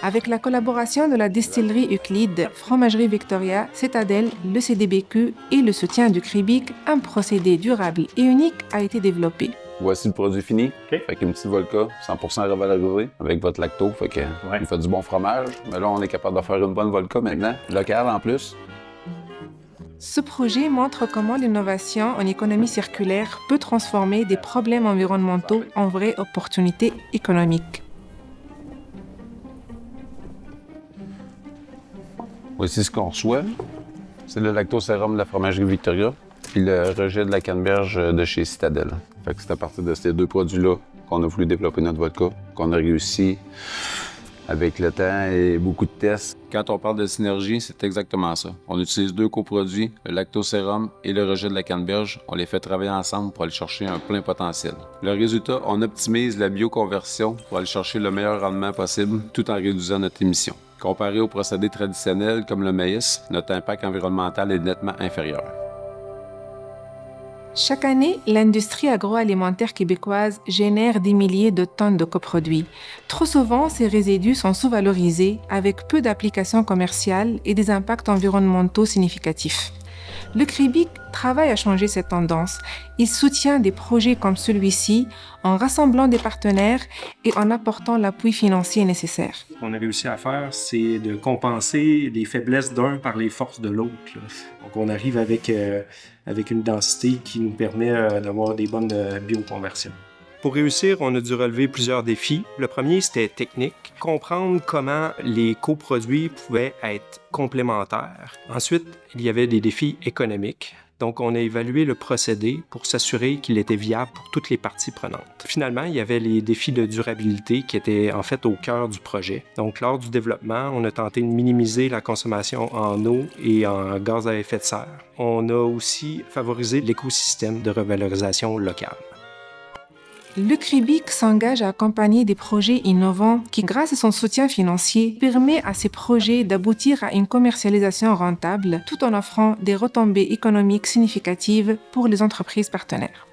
Avec la collaboration de la distillerie Euclide, Fromagerie Victoria, Citadel, le CDBQ et le soutien du Cribic, un procédé durable et unique a été développé. Voici le produit fini. Fait qu'une petite Volca, 100% revalorisée avec votre lacto. Fait que il fait du bon fromage. Mais là, on est capable de faire une bonne Volca maintenant, locale en plus. Ce projet montre comment l'innovation en économie circulaire peut transformer des problèmes environnementaux en vraies opportunités économiques. Voici ce qu'on reçoit. C'est le lactosérum de la fromagerie Victoria, puis le rejet de la canneberge de chez Citadel. Fait que c'est à partir de ces deux produits-là qu'on a voulu développer notre vodka, qu'on a réussi avec le temps et beaucoup de tests. Quand on parle de synergie, c'est exactement ça. On utilise deux coproduits, le lactosérum et le rejet de la canneberge. On les fait travailler ensemble pour aller chercher un plein potentiel. Le résultat, on optimise la bioconversion pour aller chercher le meilleur rendement possible tout en réduisant notre émission. Comparé aux procédés traditionnels comme le maïs, notre impact environnemental est nettement inférieur. Chaque année, l'industrie agroalimentaire québécoise génère des milliers de tonnes de coproduits. Trop souvent, ces résidus sont sous-valorisés avec peu d'applications commerciales et des impacts environnementaux significatifs. Le Cribic travaille à changer cette tendance. Il soutient des projets comme celui-ci en rassemblant des partenaires et en apportant l'appui financier nécessaire. Ce qu'on a réussi à faire, c'est de compenser les faiblesses d'un par les forces de l'autre. Donc, on arrive avec une densité qui nous permet d'avoir des bonnes bioconversions. Pour réussir, on a dû relever plusieurs défis. Le premier, c'était technique. Comprendre comment les coproduits pouvaient être complémentaires. Ensuite, il y avait des défis économiques. Donc, on a évalué le procédé pour s'assurer qu'il était viable pour toutes les parties prenantes. Finalement, il y avait les défis de durabilité qui étaient en fait au cœur du projet. Donc, lors du développement, on a tenté de minimiser la consommation en eau et en gaz à effet de serre. On a aussi favorisé l'écosystème de revalorisation locale. Le Cribic s'engage à accompagner des projets innovants qui, grâce à son soutien financier, permet à ces projets d'aboutir à une commercialisation rentable tout en offrant des retombées économiques significatives pour les entreprises partenaires.